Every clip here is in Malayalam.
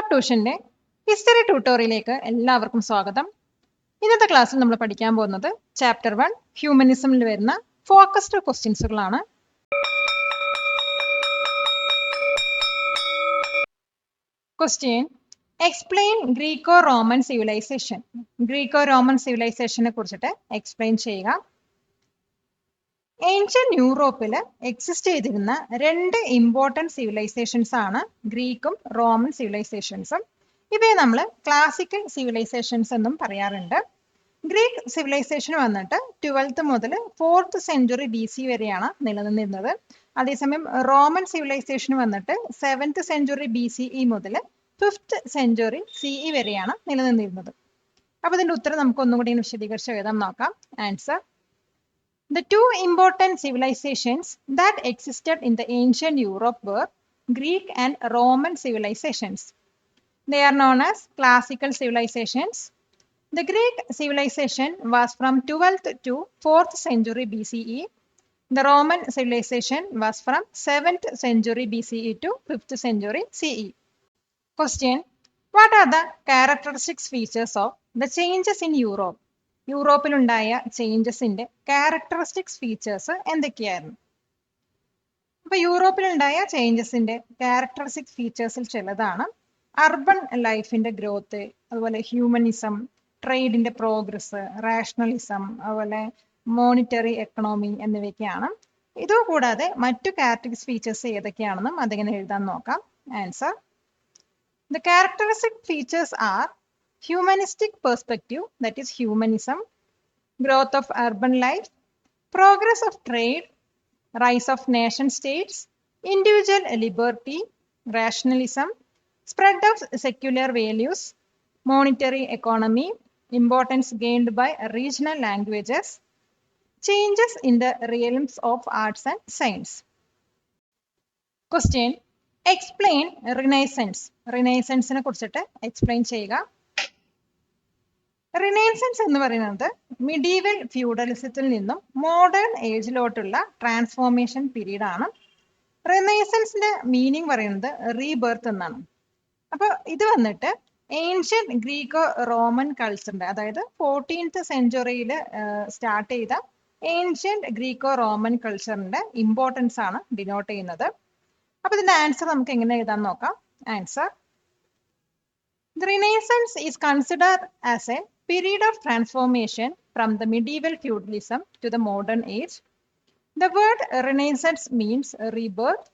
ടോപ്പ് ട്യൂഷന്റെ ഹിസ്റ്ററി ട്യൂട്ടോറിയലിലേക്ക് എല്ലാവർക്കും സ്വാഗതം. ഇന്നത്തെ ക്ലാസ്സിൽ നമ്മൾ പഠിക്കാൻ പോകുന്നത് ചാപ്റ്റർ 1 ഹ്യൂമനിസമിൽ വരുന്ന ഫോക്കസ്ഡ് ക്വസ്റ്റ്യൻസുകളാണ്. Question: explain Greco Roman civilization. Greco Roman സിവിലൈസേഷനെ കുറിച്ചിട്ട് എക്സ്പ്ലെയിൻ ചെയ്യുക. ഏൻഷ്യന്റ് യൂറോപ്പിൽ എക്സിസ്റ്റ് ചെയ്തിരുന്ന രണ്ട് ഇമ്പോർട്ടൻറ്റ് സിവിലൈസേഷൻസ് ആണ് ഗ്രീക്കും റോമൻ സിവിലൈസേഷൻസും. ഇവയെ നമ്മൾ ക്ലാസിക്കൽ സിവിലൈസേഷൻസ് എന്നും പറയാറുണ്ട്. ഗ്രീക്ക് സിവിലൈസേഷൻ വന്നിട്ട് 12th മുതൽ 4th സെഞ്ചുറി BC വരെയാണ് നിലനിന്നിരുന്നത്. അതേസമയം റോമൻ സിവിലൈസേഷൻ വന്നിട്ട് 7th സെഞ്ചുറി BCE മുതൽ 5th സെഞ്ചുറി CE വരെയാണ് നിലനിന്നിരുന്നത്. അപ്പോൾ ഇതിന്റെ ഉത്തരം നമുക്ക് ഒന്നും കൂടി വിശദീകരിച്ച് എഴുതാൻ നോക്കാം. Answer: The two important civilizations that existed in the ancient Europe were Greek and Roman civilizations. They are known as classical civilizations. The Greek civilization was from 12th to 4th century BCE. The Roman civilization was from 7th century BCE to 5th century CE. Question: What are the characteristic features of the changes in Europe? യൂറോപ്പിലുണ്ടായ ചേഞ്ചസിന്റെ ക്യാരക്ടറിസ്റ്റിക്സ് ഫീച്ചേഴ്സ് എന്തൊക്കെയായിരുന്നു? അപ്പൊ യൂറോപ്പിലുണ്ടായ ചേഞ്ചസിന്റെ ക്യാരക്ടറിസ്റ്റിക് ഫീച്ചേഴ്സിൽ ചിലതാണ് അർബൻ ലൈഫിന്റെ ഗ്രോത്ത്, അതുപോലെ ഹ്യൂമനിസം, ട്രേഡിന്റെ പ്രോഗ്രസ്, റാഷണലിസം, അതുപോലെ മോണിറ്ററി എക്കണോമി എന്നിവയൊക്കെയാണ്. ഇതുകൂടാതെ മറ്റു ക്യാരക്ടറിസ്റ്റിക് ഫീച്ചേഴ്സ് ഏതൊക്കെയാണെന്നും അതെങ്ങനെ എഴുതാൻ നോക്കാം. Answer: The characteristic features are humanistic perspective, that is humanism, growth of urban life, progress of trade, rise of nation states, individual liberty, rationalism, spread of secular values, monetary economy, importance gained by regional languages, changes in the realms of arts and science. Question: Explain Renaissance. റിനൈസൻസിനെ കുറിച്ചിട്ട് എക്സ്പ്ലെയിൻ ചെയ്യുക. റിനൈസൻസ് എന്ന് പറയുന്നത് മിഡീവൽ ഫ്യൂഡലിസത്തിൽ നിന്നും മോഡേൺ ഏജിലോട്ടുള്ള ട്രാൻസ്ഫോർമേഷൻ പീരീഡ് ആണ്. റിനൈസൻസിന്റെ മീനിങ് പറയുന്നത് റീബർത്ത് എന്നാണ്. അപ്പൊ ഇത് വന്നിട്ട് ഏൻഷ്യന്റ് ഗ്രീക്കോ റോമൻ കൾച്ചറിന്റെ, അതായത് 14th സെഞ്ചുറിയിൽ സ്റ്റാർട്ട് ചെയ്ത ഏൻഷ്യന്റ് ഗ്രീക്കോ റോമൻ കൾച്ചറിന്റെ ഇമ്പോർട്ടൻസ് ആണ് ഡിനോട്ട് ചെയ്യുന്നത്. അപ്പൊ ഇതിന്റെ ആൻസർ നമുക്ക് എങ്ങനെ എഴുതാൻ നോക്കാം. Answer: The Renaissance is considered as a period of transformation from the medieval feudalism to the modern age. The word Renaissance means rebirth.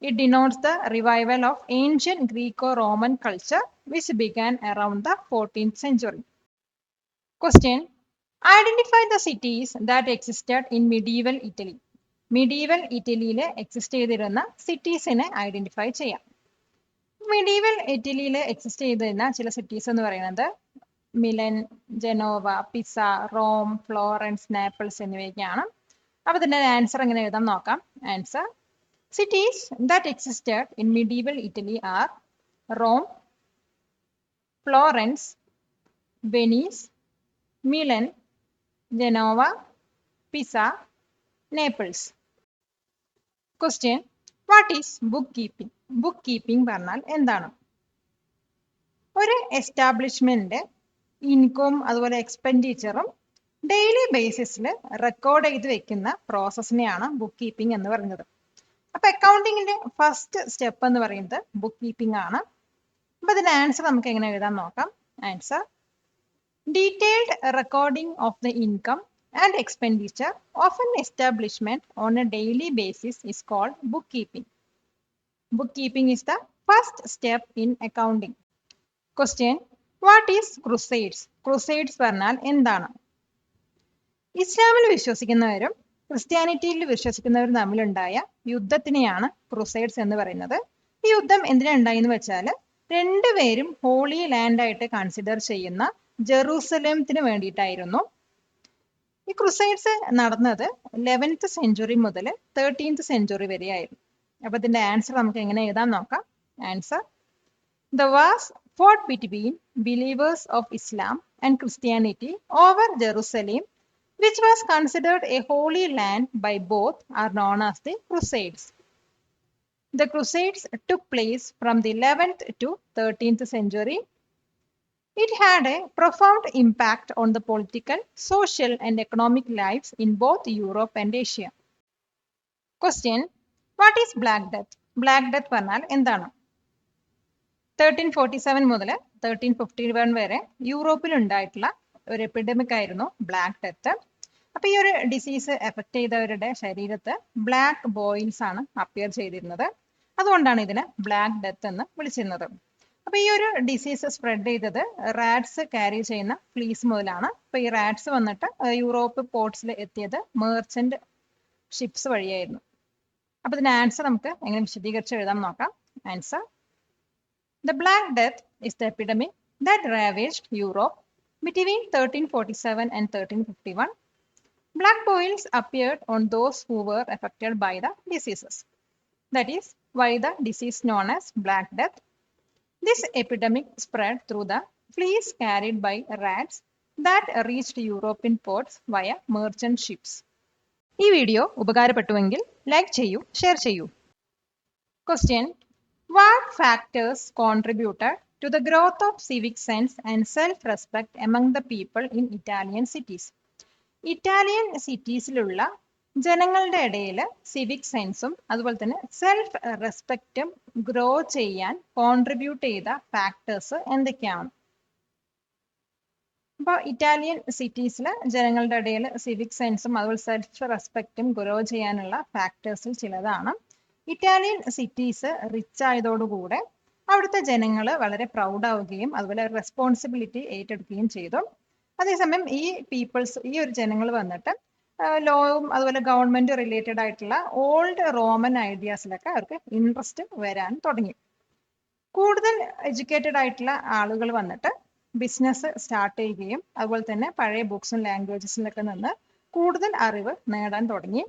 It denotes the revival of ancient Greco-Roman culture which began around the 14th century. Question: Identify the cities that existed in medieval Italy. Medieval ഇറ്റലിയിൽ എക്സിസ്റ്റ് ചെയ്തിരുന്ന സിറ്റീസിനെ ഐഡന്റിഫൈ ചെയ്യാം. മിഡീവൽ ഇറ്റലിയിൽ എക്സിസ്റ്റ് ചെയ്തിരുന്ന ചില സിറ്റീസ് എന്ന് പറയുന്നത് Milan, Genoa, Pisa, Rome, Florence, Naples എന്നിവയൊക്കെയാണ്. അപ്പോൾ ഇതിന്റെ ആൻസർ എങ്ങനെ എഴുതാൻ നോക്കാം. Answer: cities that existed in medieval Italy are Rome, Florence, Venice, Milan, Genoa, Pisa, Naples. Question: what is book keeping? Book keeping പറഞ്ഞാൽ എന്താണ്? ഒരു എസ്റ്റാബ്ലിഷ്മെന്റ് ഇൻകം, അതുപോലെ എക്സ്പെൻഡിച്ചറും ഡെയിലി ബേസിസിൽ റെക്കോർഡ് ചെയ്ത് വെക്കുന്ന പ്രോസസ്സിനെയാണ് ബുക്ക് കീപ്പിംഗ് എന്ന് പറയുന്നത്. അപ്പൊ അക്കൗണ്ടിങ്ങിന്റെ ഫസ്റ്റ് സ്റ്റെപ്പ് എന്ന് പറയുന്നത് ബുക്ക് കീപ്പിംഗ് ആണ്. അപ്പൊ ഇതിന്റെ ആൻസർ നമുക്ക് എങ്ങനെ എഴുതാൻ നോക്കാം. Answer: detailed recording of the income and expenditure of an establishment on a daily basis is called bookkeeping. Bookkeeping is the first step in accounting. Question: What is crusades? Crusades പറഞ്ഞാൽ എന്താണ്? ഇസ്ലാമിൽ വിശ്വസിക്കുന്നവരും ക്രിസ്ത്യാനിറ്റിയിൽ വിശ്വസിക്കുന്നവരും തമ്മിലുണ്ടായ യുദ്ധത്തിനെയാണ് ക്രുസൈഡ്സ് എന്ന് പറയുന്നത്. ഈ യുദ്ധം എന്തിനുണ്ടായെന്ന് വെച്ചാൽ രണ്ടുപേരും ഹോളി ലാൻഡ് ആയിട്ട് കൺസിഡർ ചെയ്യുന്ന ജെറൂസലേത്തിന് വേണ്ടിയിട്ടായിരുന്നു. ഈ ക്രുസൈഡ്സ് നടന്നത് 11th സെഞ്ചുറി മുതൽ 13th സെഞ്ചുറി വരെയായിരുന്നു. അപ്പൊ ഇതിന്റെ ആൻസർ നമുക്ക് എങ്ങനെ എഴുതാൻ നോക്കാം. Answer: The wars fought between believers of Islam and Christianity over Jerusalem, which was considered a holy land by both, are known as the Crusades. The Crusades took place from the 11th to 13th century. It had a profound impact on the political, social, and economic lives in both Europe and Asia. Question: What is Black Death? Black Death പറഞ്ഞാൽ എന്താണ്? 1347 മുതൽ 1351 വരെ യൂറോപ്പിൽ ഉണ്ടായിട്ടുള്ള ഒരു എപ്പിഡമിക് ആയിരുന്നു ബ്ലാക്ക് ഡെത്ത്. അപ്പൊ ഈ ഒരു ഡിസീസ് എഫക്ട് ചെയ്തവരുടെ ശരീരത്ത് ബ്ലാക്ക് ബോയിൽസ് ആണ് അപ്പിയർ ചെയ്തിരുന്നത്. അതുകൊണ്ടാണ് ഇതിനെ ബ്ലാക്ക് ഡെത്ത് എന്ന് വിളിച്ചിരുന്നത്. അപ്പൊ ഈ ഒരു ഡിസീസ് സ്പ്രെഡ് ചെയ്തത് റാറ്റ്സ് ക്യാരി ചെയ്യുന്ന ഫ്ലീസ് മുതലാണ്. അപ്പൊ ഈ റാറ്റ്സ് വന്നിട്ട് യൂറോപ്പ് പോർട്സിൽ എത്തിയത് മെർച്ചന്റ് ഷിപ്സ് വഴിയായിരുന്നു. അപ്പൊ ഇതിന്റെ ആൻസർ നമുക്ക് എങ്ങനെ വിശദീകരിച്ച് എഴുതാൻ നോക്കാം. Answer: The Black Death is the epidemic that ravaged Europe between 1347 and 1351. Black boils appeared on those who were affected by the diseases. That is why the disease known as Black Death. This epidemic spread through the fleas carried by rats that reached European ports via merchant ships. ഈ വീഡിയോ ഉപകാരപ്പെട്ടുവെങ്കിൽ ലൈക്ക് ചെയ്യൂ, ഷെയർ ചെയ്യൂ. Question: What factors contributed to the growth of civic sense and self-respect among the people in Italian cities? Italian സിറ്റീസിലുള്ള ജനങ്ങളുടെ ഇടയിൽ സിവിക് സെൻസും അതുപോലെ തന്നെ സെൽഫ് റെസ്പെക്റ്റും ഗ്രോ ചെയ്യാൻ കോൺട്രിബ്യൂട്ട് ചെയ്ത ഫാക്ടേഴ്സ് എന്തൊക്കെയാണ്? അപ്പോൾ ഇറ്റാലിയൻ സിറ്റീസിലെ ജനങ്ങളുടെ ഇടയിൽ സിവിക് സെൻസും അതുപോലെ സെൽഫ് റെസ്പെക്റ്റും ഗ്രോ ചെയ്യാനുള്ള ഫാക്ടേഴ്സിൽ ചിലതാണ്. ഇറ്റാലിയൻ സിറ്റീസ് റിച്ച് ആയതോടുകൂടെ അവിടുത്തെ ജനങ്ങൾ വളരെ പ്രൗഡ് ആവുകയും അതുപോലെ റെസ്പോൺസിബിലിറ്റി ഏറ്റെടുക്കുകയും ചെയ്തു. അതേസമയം ഈ ഒരു ജനങ്ങൾ വന്നിട്ട് ലോയും അതുപോലെ ഗവൺമെന്റ് റിലേറ്റഡ് ആയിട്ടുള്ള ഓൾഡ് റോമൻ ഐഡിയാസിലൊക്കെ അവർക്ക് ഇൻട്രസ്റ്റ് വരാൻ തുടങ്ങി. കൂടുതൽ എഡ്യൂക്കേറ്റഡ് ആയിട്ടുള്ള ആളുകൾ വന്നിട്ട് ബിസിനസ് സ്റ്റാർട്ട് ചെയ്യുകയും അതുപോലെ തന്നെ പഴയ ബുക്സും ലാംഗ്വേജസിലൊക്കെ നിന്ന് കൂടുതൽ അറിവ് നേടാൻ തുടങ്ങി.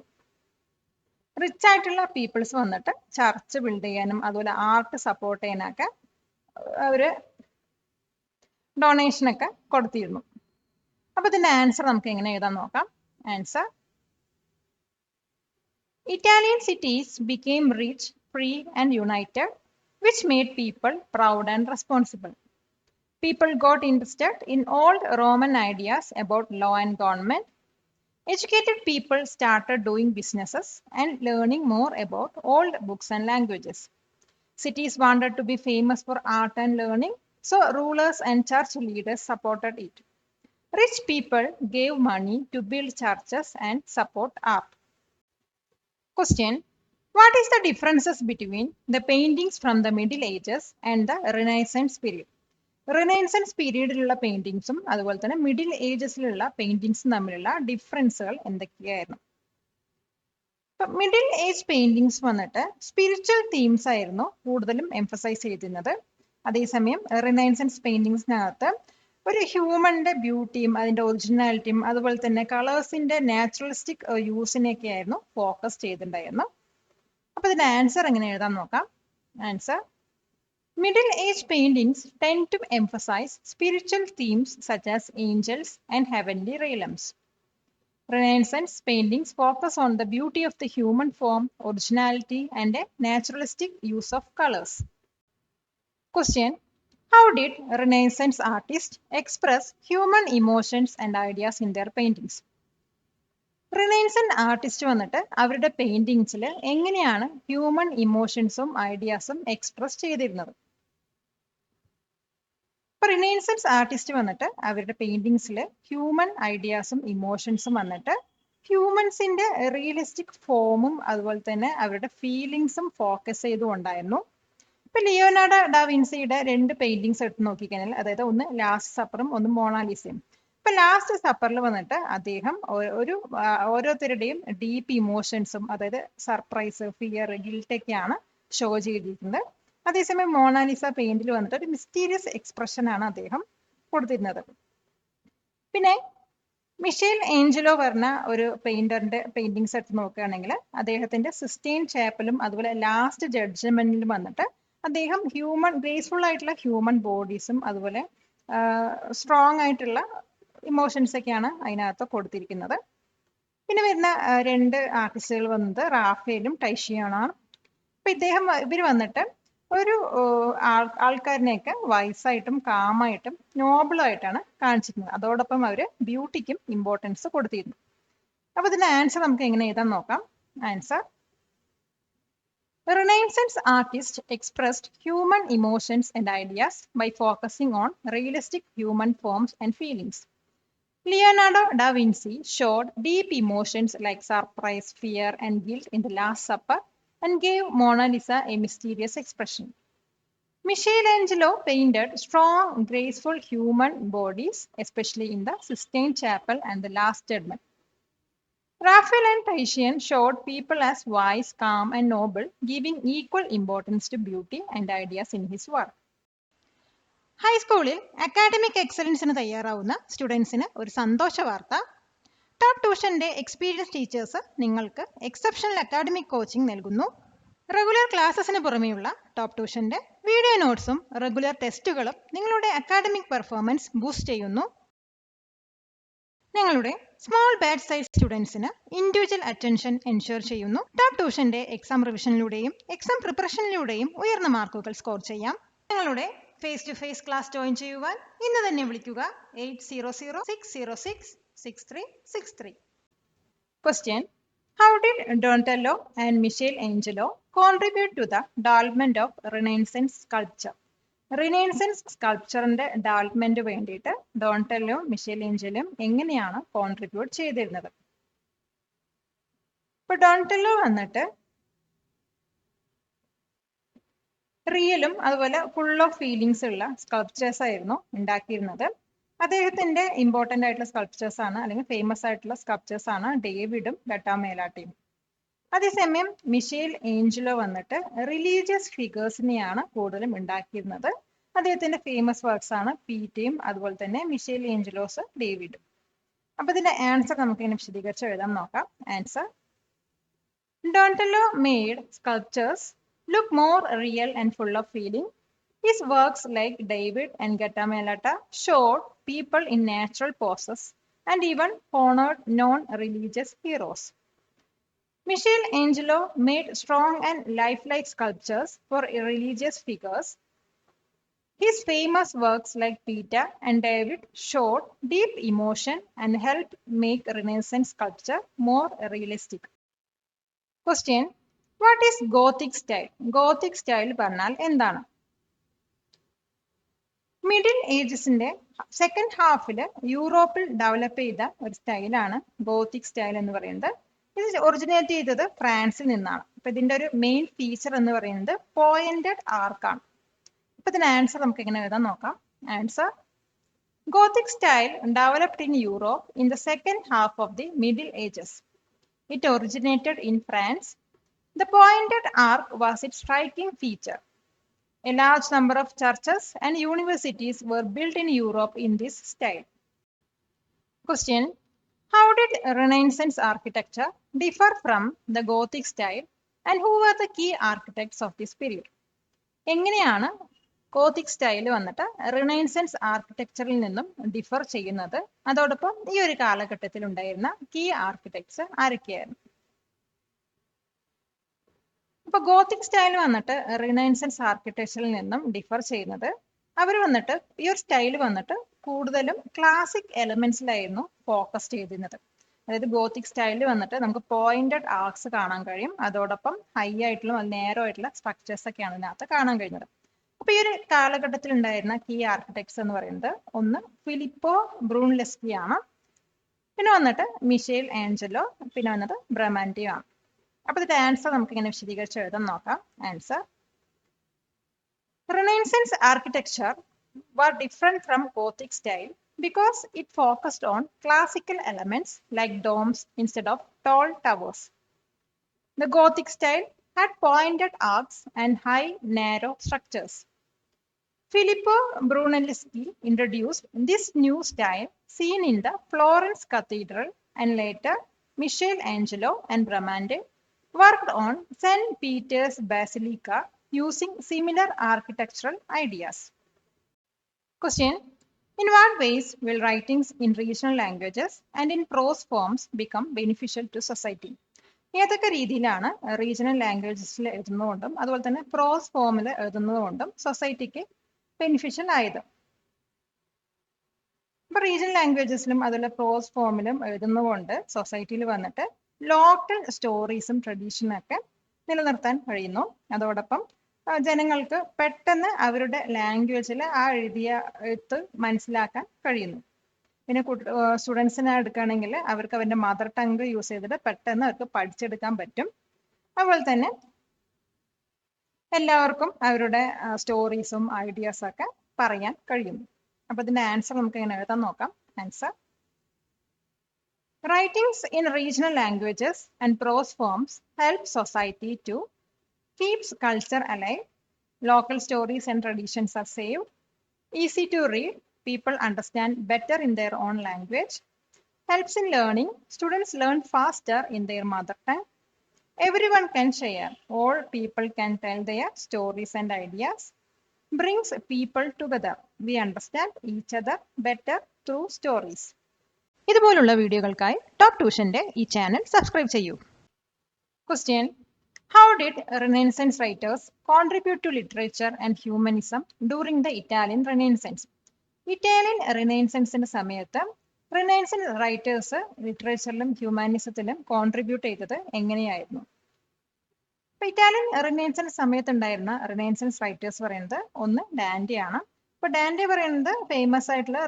റിച്ച് ആയിട്ടുള്ള പീപ്പിൾസ് വന്നിട്ട് ചർച്ച് ബിൽഡ് ചെയ്യാനും അതുപോലെ ആർട്ട് സപ്പോർട്ട് ചെയ്യാനൊക്കെ അവര് ഡൊണേഷനൊക്കെ കൊടുത്തിരുന്നു. അപ്പൊ ഇതിന്റെ ആൻസർ നമുക്ക് എങ്ങനെ എഴുതാൻ നോക്കാം. Answer: Italian cities became rich, free and united, which made people proud and responsible. People got interested in old Roman ideas about law and government. Educated people started doing businesses and learning more about old books and languages. Cities wanted to be famous for art and learning, so rulers and church leaders supported it. Rich people gave money to build churches and support art. Question: What is the differences between the paintings from the Middle Ages and the Renaissance period? Renaissance പീരീഡിലുള്ള പെയിന്റിങ്സും അതുപോലെ തന്നെ മിഡിൽ ഏജസിലുള്ള പെയിന്റിങ്സും തമ്മിലുള്ള ഡിഫറൻസുകൾ എന്തൊക്കെയായിരുന്നു? മിഡിൽ ഏജ് പെയിന്റിങ്സ് വന്നിട്ട് സ്പിരിച്വൽ തീംസ് ആയിരുന്നു കൂടുതലും എംഫസൈസ് ചെയ്തിരുന്നത്. അതേസമയം റിനൈസൻസ് പെയിന്റിങ്സിനകത്ത് ഒരു ഹ്യൂമന്റെ ബ്യൂട്ടിയും അതിന്റെ ഒറിജിനാലിറ്റിയും അതുപോലെ തന്നെ കളേഴ്സിന്റെ നാച്ചുറലിസ്റ്റിക് യൂസിനെയൊക്കെ ആയിരുന്നു ഫോക്കസ് ചെയ്തിട്ടുണ്ടായിരുന്നു. അപ്പൊ ഇതിന്റെ ആൻസർ എങ്ങനെ എഴുതാൻ നോക്കാം. Answer: Middle age paintings tend to emphasize spiritual themes such as angels and heavenly realms. Renaissance paintings focus on the beauty of the human form, originality, and a naturalistic use of colors. Question: How did Renaissance artists express human emotions and ideas in their paintings? Renaissance artist വന്നിട്ട് അവരുടെ പെയിന്റിങ്സിൽ എങ്ങനെയാണ് ഹ്യൂമൻ ഇമോഷൻസും ഐഡിയാസും എക്സ്പ്രസ് ചെയ്തിരുന്നത്? ഇപ്പൊ റിനൈസൻസ് ആർട്ടിസ്റ്റ് വന്നിട്ട് അവരുടെ പെയിന്റിങ്സിൽ ഹ്യൂമൻ ഐഡിയാസും ഇമോഷൻസും വന്നിട്ട് ഹ്യൂമൻസിന്റെ റിയലിസ്റ്റിക് ഫോമും അതുപോലെ തന്നെ അവരുടെ ഫീലിങ്സും ഫോക്കസ് ചെയ്തുകൊണ്ടായിരുന്നു. ഇപ്പൊ ലിയോനാർഡോ ഡാ വിൻസിയുടെ 2 പെയിന്റിങ്സ് എടുത്ത് നോക്കിക്കഴിഞ്ഞാൽ, അതായത് ഒന്ന് ലാസ്റ്റ് സപ്പറും ഒന്ന് മൊണാലിസയും. ഇപ്പൊ ലാസ്റ്റ് സപ്പറിൽ വന്നിട്ട് അദ്ദേഹം ഓരോരുത്തരുടെയും ഡീപ്പ് ഇമോഷൻസും അതായത് സർപ്രൈസ്, ഫിയർ, ഗിൽറ്റ് ഒക്കെയാണ് ഷോ ചെയ്തിരിക്കുന്നത്. അതേസമയം മൊണാലിസ പെയിന്റിൽ വന്നിട്ട് ഒരു മിസ്റ്റീരിയസ് എക്സ്പ്രഷൻ ആണ് അദ്ദേഹം കൊടുത്തിരുന്നത്. പിന്നെ മിഷേൽ ഏഞ്ചലോ പറഞ്ഞ ഒരു പെയിന്ററിന്റെ പെയിന്റിങ്സ് എടുത്ത് നോക്കുകയാണെങ്കിൽ അദ്ദേഹത്തിന്റെ സിസ്റ്റൈൻ ചാപ്പലും അതുപോലെ ലാസ്റ്റ് ജഡ്ജ്മെന്റിലും വന്നിട്ട് അദ്ദേഹം ഗ്രേസ്ഫുൾ ആയിട്ടുള്ള ഹ്യൂമൻ ബോഡീസും അതുപോലെ സ്ട്രോങ് ആയിട്ടുള്ള ഇമോഷൻസ് ഒക്കെയാണ് അതിനകത്ത് കൊടുത്തിരിക്കുന്നത്. പിന്നെ വരുന്ന 2 ആർട്ടിസ്റ്റുകൾ വന്നത് റാഫേലും ടൈഷിയാണോ. അപ്പൊ ഇവർ വന്നിട്ട് ഒരു ആൾക്കാരിനെയൊക്കെ വയസ്സായിട്ടും കാമായിട്ടും നോബിളായിട്ടാണ് കാണിച്ചിരുന്നത്. അതോടൊപ്പം അവർ ബ്യൂട്ടിക്കും ഇമ്പോർട്ടൻസ് കൊടുത്തിരുന്നു. അപ്പൊ ഇതിന്റെ ആൻസർ നമുക്ക് എങ്ങനെ എഴുതാൻ നോക്കാം. Answer: Renaissance artists expressed human emotions and ideas by focusing on realistic human forms and feelings. Leonardo da Vinci showed deep emotions like surprise, fear, and guilt in The Last Supper and gave Mona Lisa a mysterious expression. Michelangelo painted strong, graceful human bodies, especially in the Sistine Chapel and The Last Judgment. Raphael and Titian showed people as wise, calm, and noble, giving equal importance to beauty and ideas in his work. ഹൈസ്കൂളിൽ അക്കാഡമിക് എക്സലൻസിന് തയ്യാറാവുന്ന സ്റ്റുഡൻസിന് ഒരു സന്തോഷ വാർത്ത. ടോപ്പ് ട്യൂഷന്റെ എക്സ്പീരിയൻസ് ടീച്ചേഴ്സ് നിങ്ങൾക്ക് എക്സെപ്ഷണൽ അക്കാഡമിക് കോച്ചിങ് നൽകുന്നു. റെഗുലർ ക്ലാസ്സസിന് പുറമെയുള്ള ടോപ്പ് ട്യൂഷന്റെ വീഡിയോ നോട്ട്സും റെഗുലർ ടെസ്റ്റുകളും നിങ്ങളുടെ അക്കാഡമിക് പെർഫോമൻസ് ബൂസ്റ്റ് ചെയ്യുന്നു. നിങ്ങളുടെ സ്മോൾ ബാച്ച് സൈസ് സ്റ്റുഡൻസിന് ഇൻഡിവിജ്വൽ അറ്റൻഷൻ എൻഷുർ ചെയ്യുന്നു. ടോപ്പ് ട്യൂഷന്റെ എക്സാം റിവിഷനിലൂടെയും എക്സാം പ്രിപ്പറേഷനിലൂടെയും ഉയർന്ന മാർക്കുകൾ സ്കോർ ചെയ്യാം. നിങ്ങളുടെ face to face class join ചെയ്യുവാൻ ഇന്ന് തന്നെ വിളിക്കുക 800-606-6363. Question: How did Donatello and Michelangelo contribute to the development of Renaissance sculpture? Renaissance സ്കൾപ്ചറിന്റെ ഡെവലപ്മെന്റ് വേണ്ടിയിട്ട് ഡോണറ്റെല്ലോ മിഷേലേഞ്ചലും എങ്ങനെയാണ് കോൺട്രിബ്യൂട്ട് ചെയ്തിരുന്നത്? ഇപ്പൊ ഡോണറ്റെല്ലോ വന്നിട്ട് റിയലും അതുപോലെ ഫുൾ ഓഫ് ഫീലിങ്സ് ഉള്ള സ്കൾപ്ചേഴ്സ് ആയിരുന്നു ഉണ്ടാക്കിയിരുന്നത്. അദ്ദേഹത്തിന്റെ ഇമ്പോർട്ടന്റ് ആയിട്ടുള്ള സ്കൾപ്ചേഴ്സ് ആണ്, അല്ലെങ്കിൽ ഫേമസ് ആയിട്ടുള്ള സ്കൾപ്ചേഴ്സ് ആണ് ഡേവിഡും ഗട്ടാമേലാട്ടിയും. അതേസമയം മിഷേൽ ഏഞ്ചലോ വന്നിട്ട് റിലീജിയസ് ഫിഗേഴ്സിനെയാണ് കൂടുതലും ഉണ്ടാക്കിയിരുന്നത്. അദ്ദേഹത്തിന്റെ ഫേമസ് വർക്ക്സ് ആണ് പീറ്റയും അതുപോലെ തന്നെ മിഷേൽ ഏഞ്ചലോസ് ഡേവിഡും. അപ്പൊ ഇതിന്റെ ആൻസർ നമുക്ക് ഇങ്ങനെ വിശദീകരിച്ച് എഴുതാൻ നോക്കാം. Answer: Donatello made sculptures look more real and full of feeling. His works like David and Gattamelata showed people in natural poses and even honored non-religious heroes. Michelangelo made strong and lifelike sculptures for religious figures. His famous works like Peter and David showed deep emotion and helped make Renaissance sculpture more realistic. Question: What is Gothic style? Gothic style പറഞ്ഞാൽ എന്താണ്? മിഡിൽ ഏജസിന്റെ സെക്കൻഡ് ഹാഫിൽ യൂറോപ്പിൽ ഡെവലപ്പ് ചെയ്ത ഒരു സ്റ്റൈലാണ് ഗോത്തിക് സ്റ്റൈൽ എന്ന് പറയുന്നത്. ഇത് ഒറിജിനേറ്റ് ചെയ്തത് ഫ്രാൻസിൽ നിന്നാണ്. അപ്പൊ ഇതിന്റെ ഒരു മെയിൻ ഫീച്ചർ എന്ന് പറയുന്നത് പോയിന്റഡ് ആർക്കാണ്. അപ്പൊ ഇതിന്റെ ആൻസർ നമുക്ക് എങ്ങനെ എഴുതാൻ നോക്കാം. Answer: Gothic style developed in Europe in the second half of the Middle Ages. It originated in France. The pointed arc was its striking feature. A large number of churches and universities were built in Europe in this style. Question: How did Renaissance architecture differ from the Gothic style and who were the key architects of this period? എങ്ങനെയാണ് ഗോത്തിക് സ്റ്റൈൽ വന്നിട്ട് റിനൈസൻസ് ആർക്കിടെക്ചറിൽ നിന്നും ഡിഫർ ചെയ്യുന്നത്? അതോടൊപ്പം ഈ ഒരു കാലഘട്ടത്തിൽ ഉണ്ടായിരുന്ന കീ ആർക്കിടെക്ട്സ് ആരൊക്കെയായിരുന്നു? ഇപ്പൊ ഗോത്തിക് സ്റ്റൈൽ വന്നിട്ട് റിനൈസൻസ് ആർക്കിടെക്ചറിൽ നിന്നും ഡിഫർ ചെയ്യുന്നത്, അവർ വന്നിട്ട് ഈ ഒരു സ്റ്റൈൽ വന്നിട്ട് കൂടുതലും ക്ലാസിക് എലമെന്റ്സിലായിരുന്നു ഫോക്കസ് ചെയ്തിരുന്നത്. അതായത് ഗോത്തിക് സ്റ്റൈലിൽ വന്നിട്ട് നമുക്ക് പോയിന്റഡ് ആർക്സ് കാണാൻ കഴിയും, അതോടൊപ്പം ഹൈ ആയിട്ടുള്ള നേരോ ആയിട്ടുള്ള സ്ട്രക്ചേഴ്സ് ഒക്കെയാണ് ഇതിനകത്ത് കാണാൻ കഴിയുന്നത്. അപ്പൊ ഈ ഒരു കാലഘട്ടത്തിൽ ഉണ്ടായിരുന്ന കീ ആർക്കിടെക്ട്സ് എന്ന് പറയുന്നത് ഒന്ന് ഫിലിപ്പോ ബ്രൂൺലെസ്കി ആണ്, പിന്നെ വന്നിട്ട് മിഷേൽ ആഞ്ചലോ, പിന്നെ വന്നിട്ട് ബ്രമാൻഡിയോ ആണ്. അപ്പൊ ഇതിന്റെ ആൻസർ നമുക്ക് ഇങ്ങനെ വിശദീകരിച്ച് എഴുതാൻ നോക്കാം. Answer: Renaissance architecture were different from Gothic style because it focused on classical elements like domes instead of tall towers. The Gothic style had pointed arcs and high, narrow structures. Filippo Brunelleschi introduced this new style seen in the Florence Cathedral, and later Michelangelo and Bramante worked on St. Peter's Basilica using similar architectural ideas. Question: In what ways will writings in regional languages and in prose forms become beneficial to society? ഏതൊക്കെ രീതിയിലാണ് റീജിയണൽ ലാംഗ്വേജസിൽ എഴുതുന്നതുകൊണ്ടും അതുപോലെ തന്നെ പ്രോസ് ഫോമിൽ എഴുതുന്നതുകൊണ്ടും സൊസൈറ്റിക്ക് ബെനിഫിഷ്യൽ ആയത്. അപ്പൊ റീജിയണൽ ലാംഗ്വേജസിലും അതുപോലെ പ്രോസ് ഫോമിലും എഴുതുന്നതുകൊണ്ട് സൊസൈറ്റിയിൽ വന്നിട്ട് ലോക്കൽ സ്റ്റോറീസും ട്രഡീഷനും ഒക്കെ നിലനിർത്താൻ കഴിയുന്നു. അതോടൊപ്പം ജനങ്ങൾക്ക് പെട്ടെന്ന് അവരുടെ ലാംഗ്വേജിൽ ആ എഴുതിയ എഴുത്ത് മനസ്സിലാക്കാൻ കഴിയുന്നു. പിന്നെ സ്റ്റുഡൻസിനെ എടുക്കുകയാണെങ്കിൽ അവർക്ക് അവരുടെ മദർ ടങ് യൂസ് ചെയ്തിട്ട് പെട്ടെന്ന് അവർക്ക് പഠിച്ചെടുക്കാൻ പറ്റും. അതുപോലെ തന്നെ എല്ലാവർക്കും അവരുടെ സ്റ്റോറീസും ഐഡിയാസും ഒക്കെ പറയാൻ കഴിയുന്നു. അപ്പൊ ഇതിന്റെ ആൻസർ നമുക്ക് എങ്ങനെ എഴുതാൻ നോക്കാം. Answer: writings in regional languages and prose forms help society to keeps culture alive. Local stories and traditions are saved. Easy to read. People understand better in their own language. Helps in learning. Students learn faster in their mother tongue. Everyone can share. All people can tell their stories and ideas. Brings people together. We understand each other better through stories. ഇതുപോലുള്ള വീഡിയോകൾക്കായി ടോപ്പ് ട്യൂഷന്റെ ഈ ചാനൽ സബ്സ്ക്രൈബ് ചെയ്യൂ. Question: How did Renaissance writers contribute to literature and humanism during the Italian Renaissance? Italian റിനൈൻസൻസിന്റെ സമയത്ത് റിനൈൻസൻസ് റൈറ്റേഴ്സ് ലിറ്ററേച്ചറിലും ഹ്യൂമാനിസത്തിലും കോൺട്രിബ്യൂട്ട് ചെയ്തത് എങ്ങനെയായിരുന്നു? അപ്പൊ ഇറ്റാലിയൻ റിനൈൻസൻസ് സമയത്ത് ഉണ്ടായിരുന്ന റിനൈൻസൻസ് റൈറ്റേഴ്സ് പറയുന്നത് ഒന്ന് ഡാൻഡെയാണ്. ഇപ്പൊ ഡാൻഡെ പറയുന്നത് ഫേമസ് ആയിട്ടുള്ള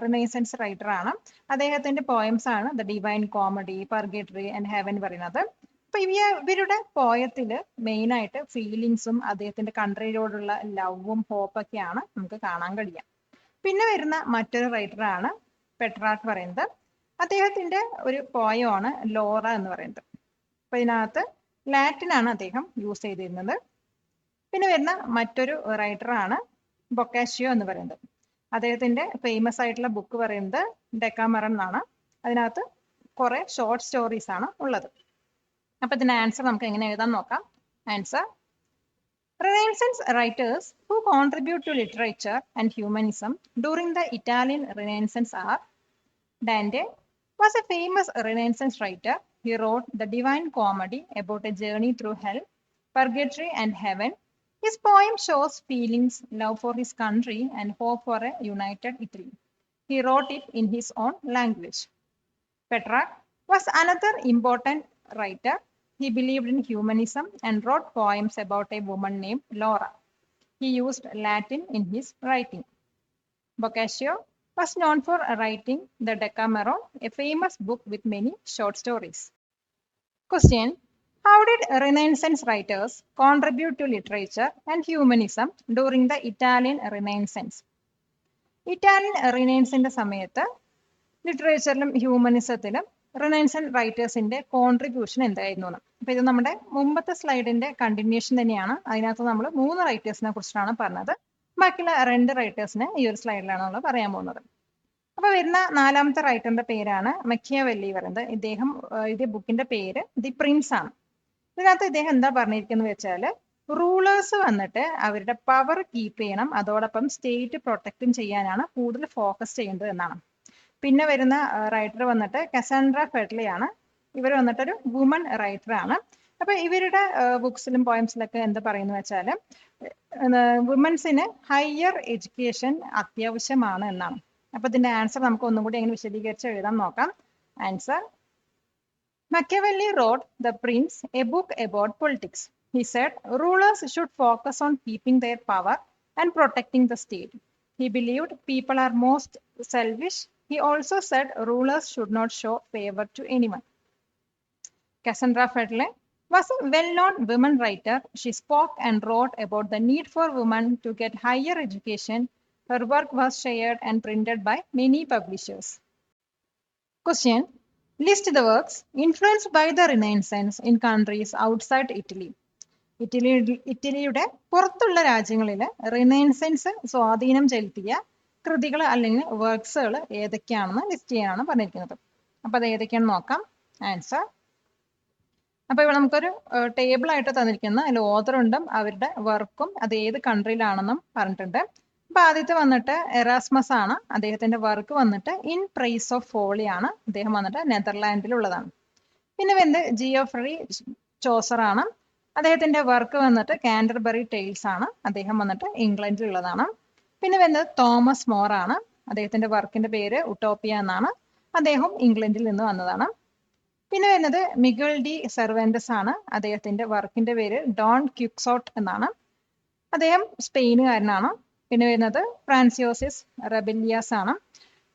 റിനൈസൻസ് റൈറ്റർ ആണ്. അദ്ദേഹത്തിന്റെ പോയംസ് ആണ് the divine comedy, purgatory and heaven പറയുന്നത്. അപ്പൊ ഇവരുടെ പോയത്തില് മെയിൻ ആയിട്ട് ഫീലിങ്സും അദ്ദേഹത്തിന്റെ കൺട്രിയോടുള്ള ലവും ഹോപ്പൊക്കെയാണ് നമുക്ക് കാണാൻ കഴിയുക. പിന്നെ വരുന്ന മറ്റൊരു റൈറ്റർ ആണ് പെട്രാർക്ക് പറയുന്നത്. അദ്ദേഹത്തിന്റെ ഒരു പോയമാണ് ലോറ എന്ന് പറയുന്നത്. അപ്പൊ ഇതിനകത്ത് ലാറ്റിൻ ആണ് അദ്ദേഹം യൂസ് ചെയ്തിരുന്നത്. പിന്നെ വരുന്ന മറ്റൊരു റൈറ്റർ ആണ് ബൊക്കാഷിയോ എന്ന് പറയുന്നത്. അദ്ദേഹത്തിന്റെ ഫേമസ് ആയിട്ടുള്ള ബുക്ക് പറയുന്നത് ഡെക്കാമെറൺ എന്നാണ്. അതിനകത്ത് കുറെ ഷോർട്ട് സ്റ്റോറീസ് ആണ് ഉള്ളത്. അപ്പൊ ഇതിന്റെ ആൻസർ നമുക്ക് എങ്ങനെ എഴുതാൻ നോക്കാം. Answer: Renaissance writers who contribute to literature and humanism during the Italian Renaissance are: Dante was a famous Renaissance writer. He wrote the Divine Comedy about a journey through hell, purgatory and heaven. His poem shows feelings, love for his country and hope for a united Italy. He wrote it in his own language. Petrarch was another important writer. He believed in humanism and wrote poems about a woman named Laura. He used Latin in his writing. Boccaccio was known for writing the Decameron, a famous book with many short stories. Question: How did Renaissance writers contribute to literature and humanism during the Italian Renaissance? Italian റിനൈൻസിന്റെ സമയത്ത് ലിറ്ററേച്ചറിലും ഹ്യൂമനിസത്തിലും റിനൈൻസൻസ് റൈറ്റേഴ്സിന്റെ കോൺട്രിബ്യൂഷൻ എന്തായിരുന്നു? അപ്പൊ ഇത് നമ്മുടെ മുമ്പത്തെ സ്ലൈഡിന്റെ കണ്ടിന്യൂഷൻ തന്നെയാണ്. അതിനകത്ത് നമ്മൾ 3 റൈറ്റേഴ്സിനെ കുറിച്ചിട്ടാണ് പറഞ്ഞത്. ബാക്കിയുള്ള 2 റൈറ്റേഴ്സിനെ ഈ ഒരു സ്ലൈഡിലാണ് നമ്മൾ പറയാൻ പോകുന്നത്. അപ്പൊ വരുന്ന 4ാമത്തെ റൈറ്ററിന്റെ പേരാണ് മക്കിയവെല്ലി പറയുന്നത്. ഇദ്ദേഹം എഴുതിയ ബുക്കിന്റെ പേര് ദി പ്രിൻസ് ആണ്. ഇതിനകത്ത് ഇദ്ദേഹം എന്താ പറഞ്ഞിരിക്കുന്നത് വെച്ചാല് റൂളേഴ്സ് വന്നിട്ട് അവരുടെ പവർ കീപ്പ് ചെയ്യണം, അതോടൊപ്പം സ്റ്റേറ്റ് പ്രൊട്ടക്റ്റും ചെയ്യാനാണ് കൂടുതൽ ഫോക്കസ് ചെയ്യേണ്ടത് എന്നാണ്. പിന്നെ വരുന്ന റൈറ്റർ വന്നിട്ട് കസാൻഡ്ര ഫെഡ്ലി ആണ്. ഇവർ വന്നിട്ടൊരു വുമൺ റൈറ്റർ ആണ്. അപ്പൊ ഇവരുടെ ബുക്സിലും പോയംസിലൊക്കെ എന്താ പറയുന്നത് വെച്ചാല് വുമൻസിന് ഹയർ എഡ്യൂക്കേഷൻ അത്യാവശ്യമാണ് എന്നാണ്. അപ്പൊ ഇതിന്റെ ആൻസർ നമുക്ക് ഒന്നും കൂടി എങ്ങനെ വിശദീകരിച്ച് എഴുതാൻ നോക്കാം. Answer: Machiavelli wrote The Prince, a book about politics. He said rulers should focus on keeping their power and protecting the state. He believed people are most selfish. He also said rulers should not show favor to anyone. Cassandra Fedele was a well-known women writer. She spoke and wrote about the need for women to get higher education. Her work was shared and printed by many publishers. Question: List the works influenced by the Renaissance in countries outside Italy. ഇറ്റലിയുടെ പുറത്തുള്ള രാജ്യങ്ങളിൽ റിനൈൻസൻസ് സ്വാധീനം ചെലുത്തിയ കൃതികൾ അല്ലെങ്കിൽ വർക്ക്സുകൾ ഏതൊക്കെയാണെന്ന് ലിസ്റ്റ് ചെയ്യാനാണ് പറഞ്ഞിരിക്കുന്നത്. അപ്പൊ അത് ഏതൊക്കെയാണെന്ന് നോക്കാം. ആൻസർ: അപ്പൊ ഇവിടെ നമുക്കൊരു ടേബിൾ ആയിട്ട് തന്നിരിക്കുന്ന അതിൽ ഓതറുണ്ടും അവരുടെ വർക്കും അത് ഏത് കൺട്രിയിലാണെന്നും പറഞ്ഞിട്ടുണ്ട്. അപ്പൊ ആദ്യത്തെ വന്നിട്ട് എറാസ്മസ് ആണ്. അദ്ദേഹത്തിന്റെ വർക്ക് വന്നിട്ട് ഇൻ പ്രൈസ് ഓഫ് ഫോളി ആണ്. അദ്ദേഹം വന്നിട്ട് നെതർലാൻഡിലുള്ളതാണ്. പിന്നെ വരുന്നത് ജിയോഫ്രി ചോസർ ആണ്. അദ്ദേഹത്തിന്റെ വർക്ക് വന്നിട്ട് കാൻറ്റർബറി ടെയിൽസ് ആണ്. അദ്ദേഹം വന്നിട്ട് ഇംഗ്ലണ്ടിലുള്ളതാണ്. പിന്നെ വരുന്നത് തോമസ് മോർ ആണ്. അദ്ദേഹത്തിന്റെ വർക്കിന്റെ പേര് ഉട്ടോപ്പിയ എന്നാണ്. അദ്ദേഹം ഇംഗ്ലണ്ടിൽ നിന്ന് വന്നതാണ്. പിന്നെ വരുന്നത് മിഗൽ ഡി സെർവൻറ്റസ് ആണ്. അദ്ദേഹത്തിന്റെ വർക്കിന്റെ പേര് ഡോൺ ക്യുക്സോട്ട് എന്നാണ്. അദ്ദേഹം സ്പെയിനുകാരനാണ്. പിന്നെ വരുന്നത് ഫ്രാൻസിയോസിസ് റെബിലിയാസ് ആണ്.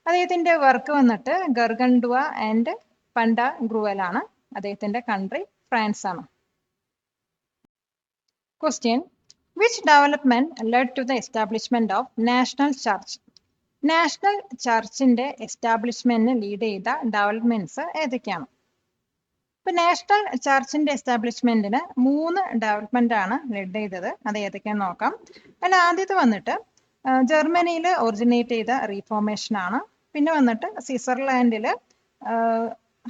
അദ്ദേഹത്തിന്റെ വർക്ക് വന്നിട്ട് ഗർഗണ്ടുവ ആൻഡ് പണ്ട ഗ്രൂവൽ ആണ്. അദ്ദേഹത്തിന്റെ കൺട്രി ഫ്രാൻസ് ആണ്. Question: which development led to the establishment of national church? National ചർച്ചിന്റെ എസ്റ്റാബ്ലിഷ്മെന്റിന് ലീഡ് ചെയ്ത ഡെവലപ്മെന്റ്സ് ഏതൊക്കെയാണ്? ഇപ്പൊ നാഷണൽ ചർച്ചിന്റെ എസ്റ്റാബ്ലിഷ്മെന്റിന് 3 ഡെവലപ്മെന്റ് ആണ് ലീഡ് ചെയ്തത്. അത് ഏതൊക്കെയാന്ന് നോക്കാം. അതിൽ ആദ്യത്തെ വന്നിട്ട് ജർമ്മനിയിൽ ഒറിജിനേറ്റ് ചെയ്ത റീഫോർമേഷൻ ആണ്. പിന്നെ വന്നിട്ട് സ്വിറ്റ്സർലാൻഡിൽ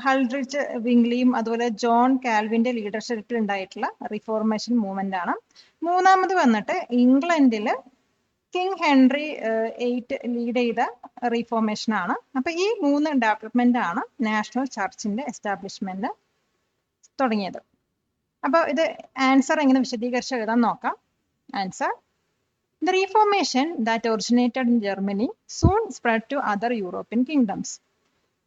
ഹൾഡ്രിച്ച് വിംഗ്ലിയും അതുപോലെ ജോൺ കാൽവിന്റെ ലീഡർഷിപ്പിൽ ഉണ്ടായിട്ടുള്ള റിഫോർമേഷൻ മൂവ്മെന്റ് ആണ്. മൂന്നാമത് വന്നിട്ട് ഇംഗ്ലണ്ടിൽ കിങ് ഹെൻറി 8 ലീഡ് ചെയ്ത റീഫോർമേഷൻ ആണ്. അപ്പൊ ഈ 3 ഡെവലപ്മെന്റ് ആണ് നാഷണൽ ചർച്ചിന്റെ എസ്റ്റാബ്ലിഷ്മെന്റ് തുടങ്ങിയത്. അപ്പോൾ ഇത് ആൻസർ എങ്ങനെ വിശദീകരിച്ച് എഴുതാൻ നോക്കാം. Answer: The Reformation that originated in Germany soon spread to other European kingdoms.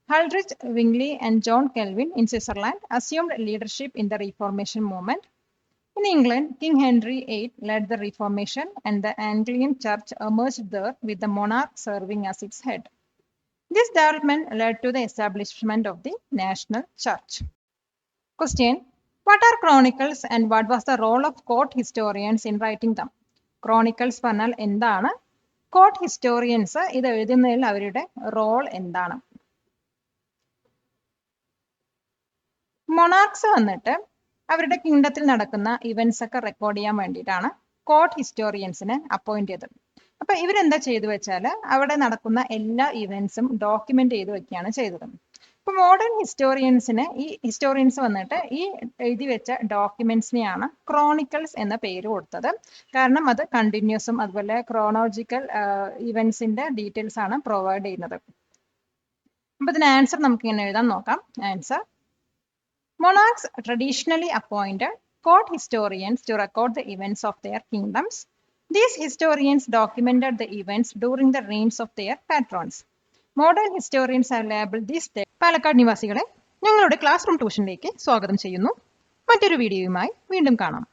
Huldrych Zwingli and John Calvin in Switzerland assumed leadership in the Reformation movement. In England, King Henry VIII led the Reformation and the Anglican Church emerged there with the monarch serving as its head. This development led to the establishment of the national church. Question: What are chronicles and what was the role of court historians in writing them? Chronicles പറഞ്ഞാൽ എന്താണ്? കോർട്ട് ഹിസ്റ്റോറിയൻസ് ഇത് എഴുതുന്നതിൽ അവരുടെ റോൾ എന്താണ്? മൊണാർക്സ് വന്നിട്ട് അവരുടെ കിങ്ഡത്തിൽ നടക്കുന്ന ഇവന്റ്സ് ഒക്കെ റെക്കോർഡ് ചെയ്യാൻ വേണ്ടിയിട്ടാണ് കോർട്ട് ഹിസ്റ്റോറിയൻസിനെ അപ്പോയിന്റ് ചെയ്തത്. അപ്പൊ ഇവരെന്താ ചെയ്തു വെച്ചാൽ അവിടെ നടക്കുന്ന എല്ലാ ഇവന്റ്സും ഡോക്യുമെന്റ് ചെയ്ത് വെക്കുകയാണ് ചെയ്തത്. ഇപ്പൊ മോഡേൺ ഹിസ്റ്റോറിയൻസ് വന്നിട്ട് ഈ എഴുതി വെച്ച ഡോക്യുമെന്റ്സിനെയാണ് ക്രോണിക്കൽസ് എന്ന പേര് കൊടുത്തത്. കാരണം അത് കണ്ടിന്യൂസും അതുപോലെ ക്രോണോളജിക്കൽ ഇവന്റ്സിന്റെ ഡീറ്റെയിൽസ് ആണ് പ്രൊവൈഡ് ചെയ്യുന്നത്. അപ്പൊ ഇതിന് ആൻസർ നമുക്ക് ഇങ്ങനെ എഴുതാൻ നോക്കാം. Answer: Monarchs traditionally appointed court historians to record the events of their kingdoms. These historians documented the events during the reigns of their patrons. Modern historians have labeled these days. Palakkad നിവാസികളെ ഞങ്ങളുടെ ക്ലാസ് റൂം ട്യൂഷനിലേക്ക് സ്വാഗതം ചെയ്യുന്നു. മറ്റൊരു വീഡിയോയുമായി വീണ്ടും കാണാം.